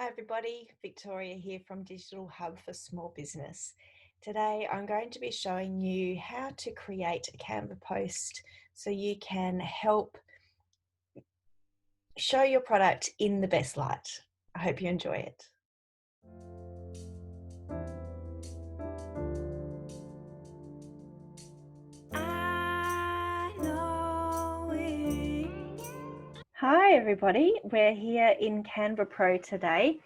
Hi everybody, Victoria here from Digital Hub for Small Business. Today I'm going to be showing you how to create a Canva post so you can help show your product in the best light. I hope you enjoy it. Hi everybody, we're here in Canva Pro today.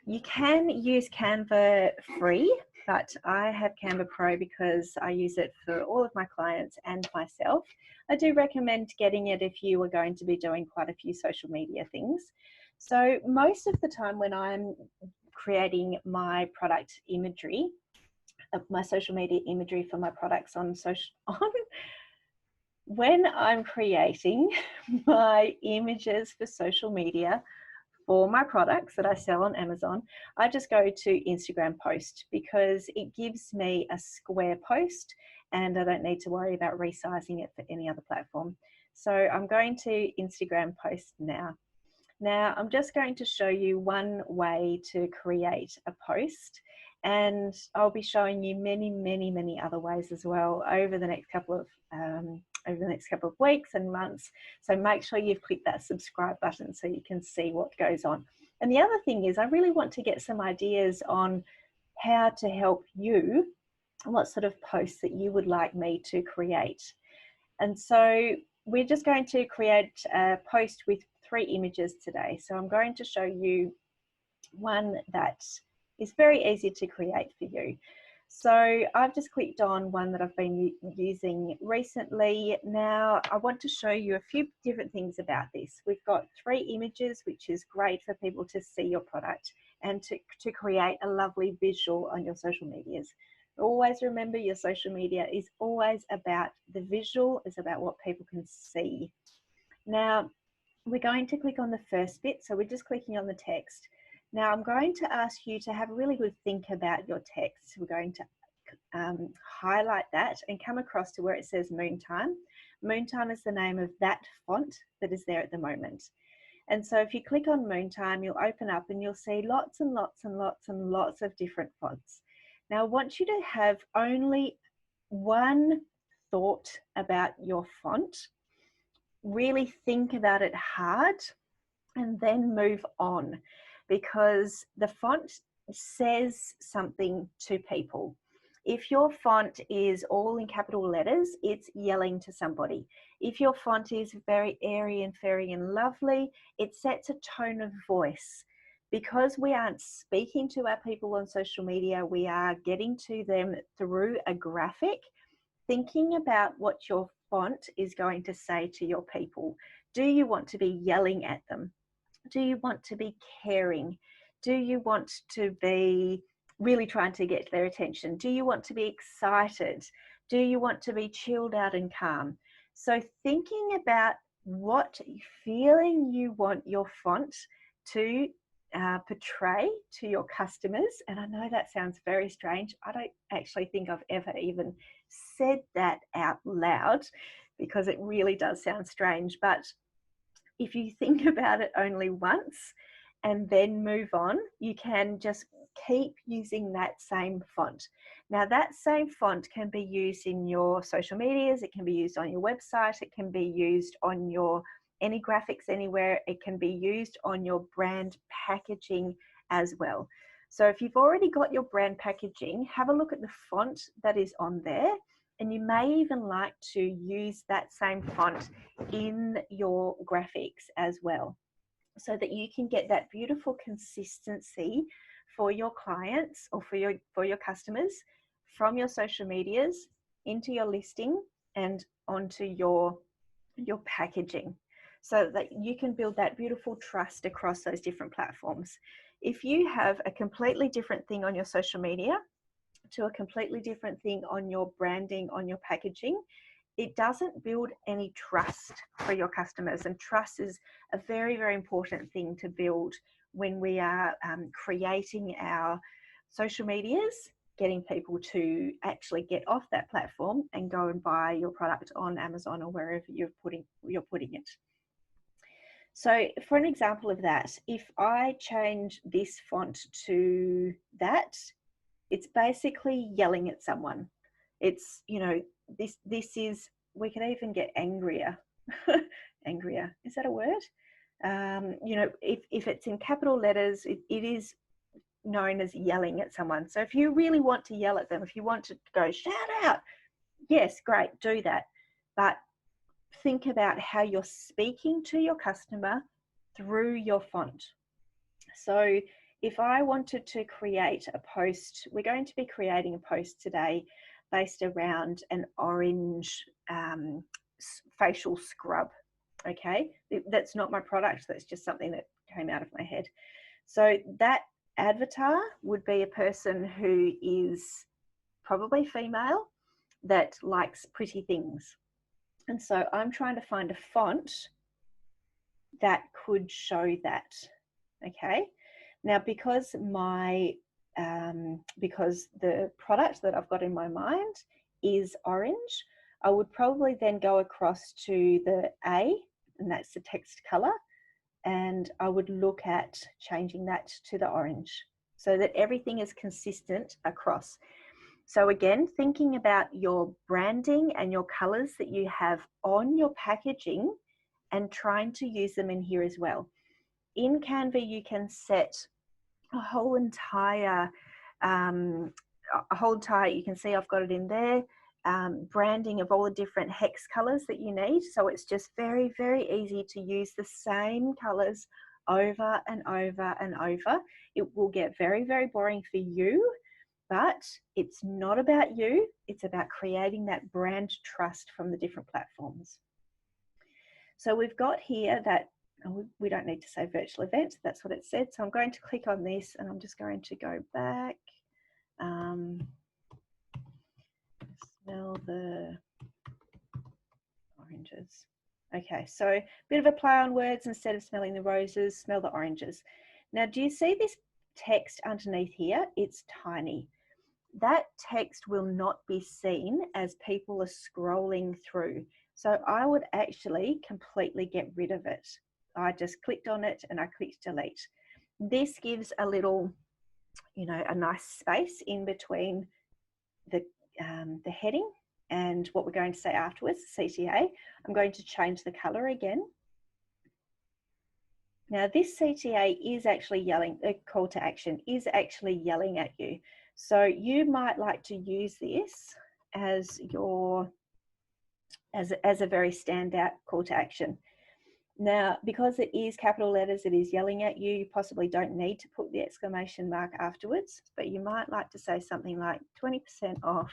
You can use Canva free, but I have Canva Pro because I use it for all of my clients and myself. I do recommend getting it if you are going to be doing quite a few social media things. So most of the time when I'm creating my product imagery, my social media imagery for my products when I'm creating my images for social media for my products that I sell on Amazon, I just go to Instagram post because it gives me a square post and I don't need to worry about resizing it for any other platform. So I'm going to Instagram post now. Now I'm just going to show you one way to create a post, and I'll be showing you many other ways as well over the next couple of weeks and months. So make sure you've clicked that subscribe button so you can see what goes on. And the other thing is I really want to get some ideas on how to help you, what sort of posts that you would like me to create. And so we're just going to create a post with 3 images today. So I'm going to show you one that is very easy to create for you. So I've just clicked on one that I've been using recently. Now I want to show you a few different things about this. We've got 3 images, which is great for people to see your product and to create a lovely visual on your social medias. Always remember, your social media is always about the visual, is about what people can see. Now we're going to click on the first bit. So we're just clicking on the text. Now I'm going to ask you to have a really good think about your text. We're going to highlight that and come across to where it says Moontime. Moontime is the name of that font that is there at the moment. And so if you click on Moontime, you'll open up and you'll see lots of different fonts. Now I want you to have only one thought about your font. Really think about it hard and then move on, because the font says something to people. If your font is all in capital letters, it's yelling to somebody. If your font is very airy and fairy and lovely, it sets a tone of voice. Because we aren't speaking to our people on social media, we are getting to them through a graphic. Thinking about what your font is going to say to your people. Do you want to be yelling at them? Do you want to be caring? Do you want to be really trying to get their attention? Do you want to be excited? Do you want to be chilled out and calm? So thinking about what feeling you want your font to portray to your customers. And I know that sounds very strange. I don't actually think I've ever even said that out loud because it really does sound strange. But if you think about it only once and then move on, you can just keep using that same font. Now that same font can be used in your social medias, it can be used on your website, it can be used on your any graphics anywhere, it can be used on your brand packaging as well. So if you've already got your brand packaging, have a look at the font that is on there, and you may even like to use that same font in your graphics as well, so that you can get that beautiful consistency for your clients or for your customers from your social medias into your listing and onto your packaging, so that you can build that beautiful trust across those different platforms. If you have a completely different thing on your social media to a completely different thing on your branding, on your packaging, it doesn't build any trust for your customers. And trust is a very important thing to build when we are creating our social medias, getting people to actually get off that platform and go and buy your product on Amazon or wherever you're putting it. So for an example of that, if I change this font to that, it's basically yelling at someone. It's, you know, this is, we can even get angrier. Angrier, is that a word? You know, if it's in capital letters, it is known as yelling at someone. So if you really want to yell at them, if you want to go shout out, yes, great, do that. But think about how you're speaking to your customer through your font. So if I wanted to create a post, we're going to be creating a post today based around an orange facial scrub. Okay, that's not my product, that's just something that came out of my head. So that avatar would be a person who is probably female that likes pretty things. And so I'm trying to find a font that could show that. Okay, now because the product that I've got in my mind is orange, I would probably then go across to the A, and that's the text color, and I would look at changing that to the orange so that everything is consistent across. So again, thinking about your branding and your colors that you have on your packaging and trying to use them in here as well. In Canva, you can set a whole entire, you can see I've got it in there, branding of all the different hex colors that you need. So it's just very, very easy to use the same colors over and over and over. It will get very, very boring for you, but it's not about you. It's about creating that brand trust from the different platforms. So we've got here that, we don't need to say virtual event, that's what it said. So I'm going to click on this and I'm just going to go back. Smell the oranges. Okay, so a bit of a play on words. Instead of smelling the roses, smell the oranges. Now, do you see this text underneath here? It's tiny. That text will not be seen as people are scrolling through. So I would actually completely get rid of it. I just clicked on it and I clicked delete. This gives a little, you know, a nice space in between the heading and what we're going to say afterwards, CTA. I'm going to change the color again. Now this CTA is actually yelling, a call to action is actually yelling at you. So you might like to use this as your, as a very standout call to action. Now, because it is capital letters, it is yelling at you, you possibly don't need to put the exclamation mark afterwards, but you might like to say something like 20% off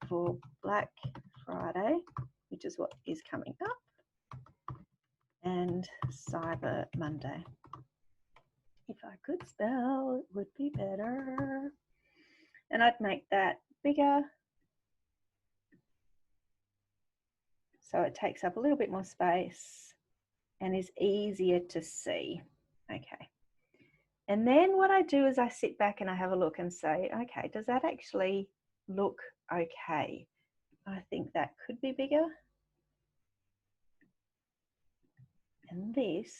for Black Friday, which is what is coming up, and Cyber Monday. If I could spell, it would be better. And I'd make that bigger, so it takes up a little bit more space and is easier to see. Okay. And then what I do is I sit back and I have a look and say, okay, does that actually look okay? I think that could be bigger. And this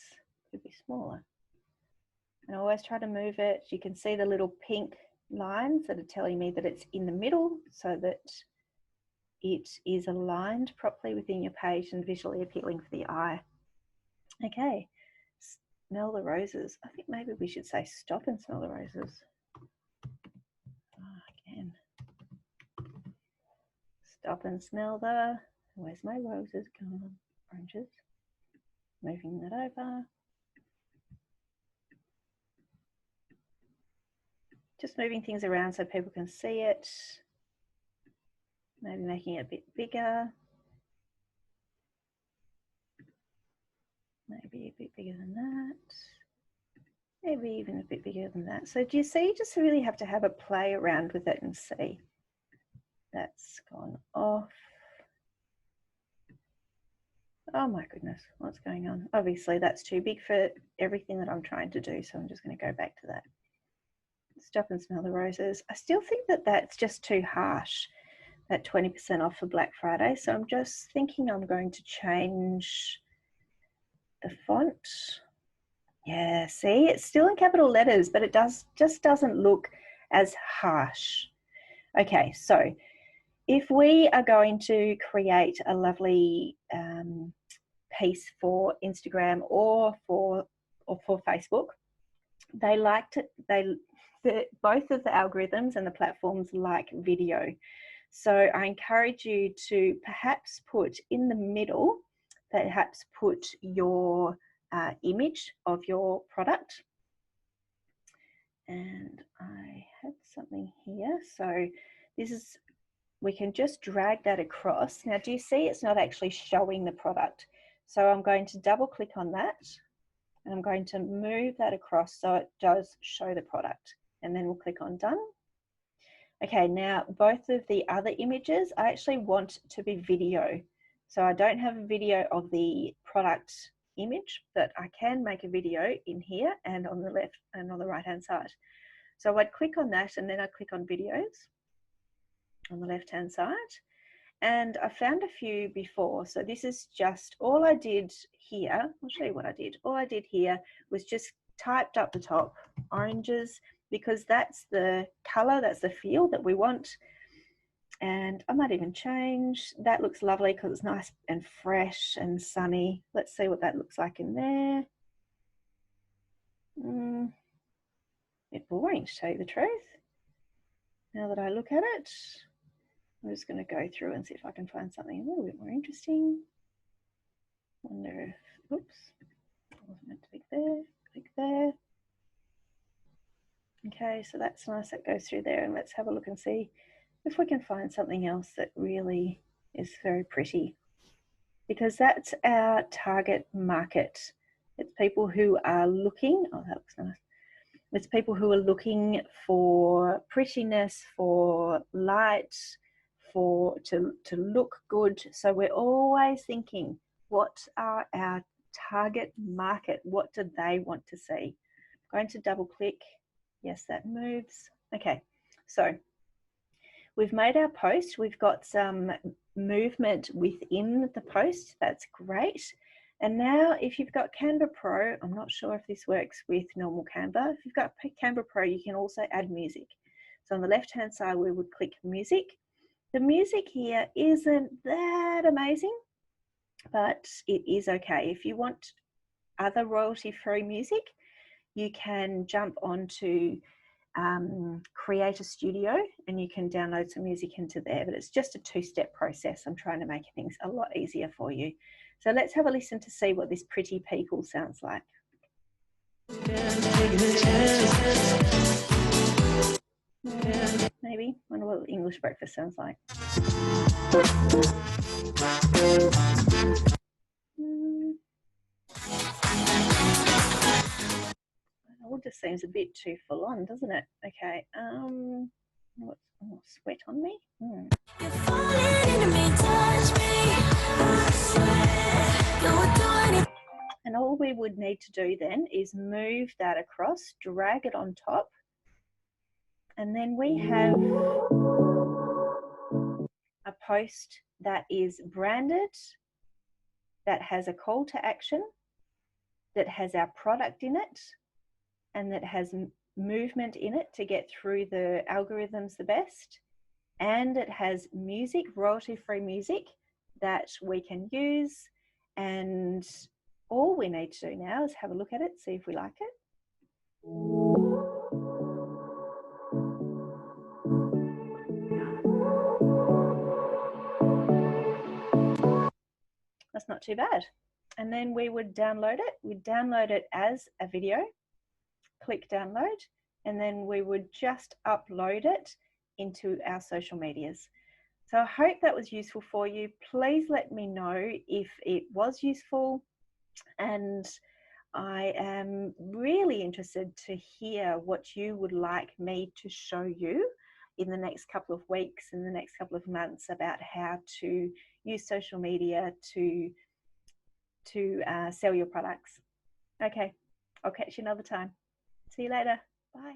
could be smaller. And I always try to move it. You can see the little pink lines that are telling me that it's in the middle so that it is aligned properly within your page and visually appealing for the eye. Okay, smell the roses. I think maybe we should say stop and smell the roses. Again. Stop and smell the, where's my roses gone? Oranges. Moving that over. Just moving things around so people can see it. Maybe making it a bit bigger. Maybe a bit bigger than that. Maybe even a bit bigger than that. So do you see, you just really have to have a play around with it and see. That's gone off. Oh my goodness, what's going on? Obviously that's too big for everything that I'm trying to do, so I'm just going to go back to that. Stop and smell the roses. I still think that that's just too harsh, that 20% off for Black Friday. So I'm just thinking I'm going to change the font. Yeah, see, it's still in capital letters, but it just doesn't look as harsh. Okay, so if we are going to create a lovely piece for Instagram or for Facebook, they like to, both of the algorithms and the platforms like video. So I encourage you to perhaps put in the middle, perhaps put your image of your product. And I have something here. So this is, we can just drag that across. Now, do you see it's not actually showing the product? So I'm going to double click on that and I'm going to move that across so it does show the product. And then we'll click on done. Okay, now both of the other images I actually want to be video. So I don't have a video of the product image, but I can make a video in here and on the left and on the right hand side. So I'd click on that and then I'd click on videos on the left hand side. And I found a few before. So this is just all I did here. I'll show you what I did. All I did here was just typed up the top oranges, because that's the color, that's the feel that we want. And I might even change. That looks lovely because it's nice and fresh and sunny. Let's see what that looks like in there. Bit boring, to tell you the truth. Now that I look at it, I'm just going to go through and see if I can find something a little bit more interesting. Wonder if, oops, I wasn't meant to click there, click there. Okay, so that's nice, that goes through there, and let's have a look and see if we can find something else that really is very pretty, because that's our target market. It's people who are looking, oh, that looks nice. It's people who are looking for prettiness, for light, to look good. So we're always thinking, what are our target market? What do they want to see? I'm going to double click. Yes, that moves. Okay, so we've made our post. We've got some movement within the post. That's great. And now if you've got Canva Pro, I'm not sure if this works with normal Canva. If you've got Canva Pro, you can also add music. So on the left-hand side, we would click music. The music here isn't that amazing, but it is okay. If you want other royalty-free music, you can jump onto Create a Studio and you can download some music into there, but it's just a two-step process. I'm trying to make things a lot easier for you. So let's have a listen to see what this pretty people sounds like. Maybe, I wonder what English breakfast sounds like. It all just seems a bit too full on, doesn't it? Okay, what's sweat on me? You're falling into me, touch me, I swear, you'll do it. And all we would need to do then is move that across, drag it on top, and then we have a post that is branded, that has a call to action, that has our product in it, and that has movement in it to get through the algorithms the best. And it has music, royalty-free music that we can use. And all we need to do now is have a look at it, see if we like it. That's not too bad. And then we would download it. We'd download it as a video, click download, and then we would just upload it into our social medias. So I hope that was useful for you. Please let me know if it was useful, and I am really interested to hear what you would like me to show you in the next couple of weeks, in the next couple of months, about how to use social media to sell your products. Okay, I'll catch you another time. See you later. Bye.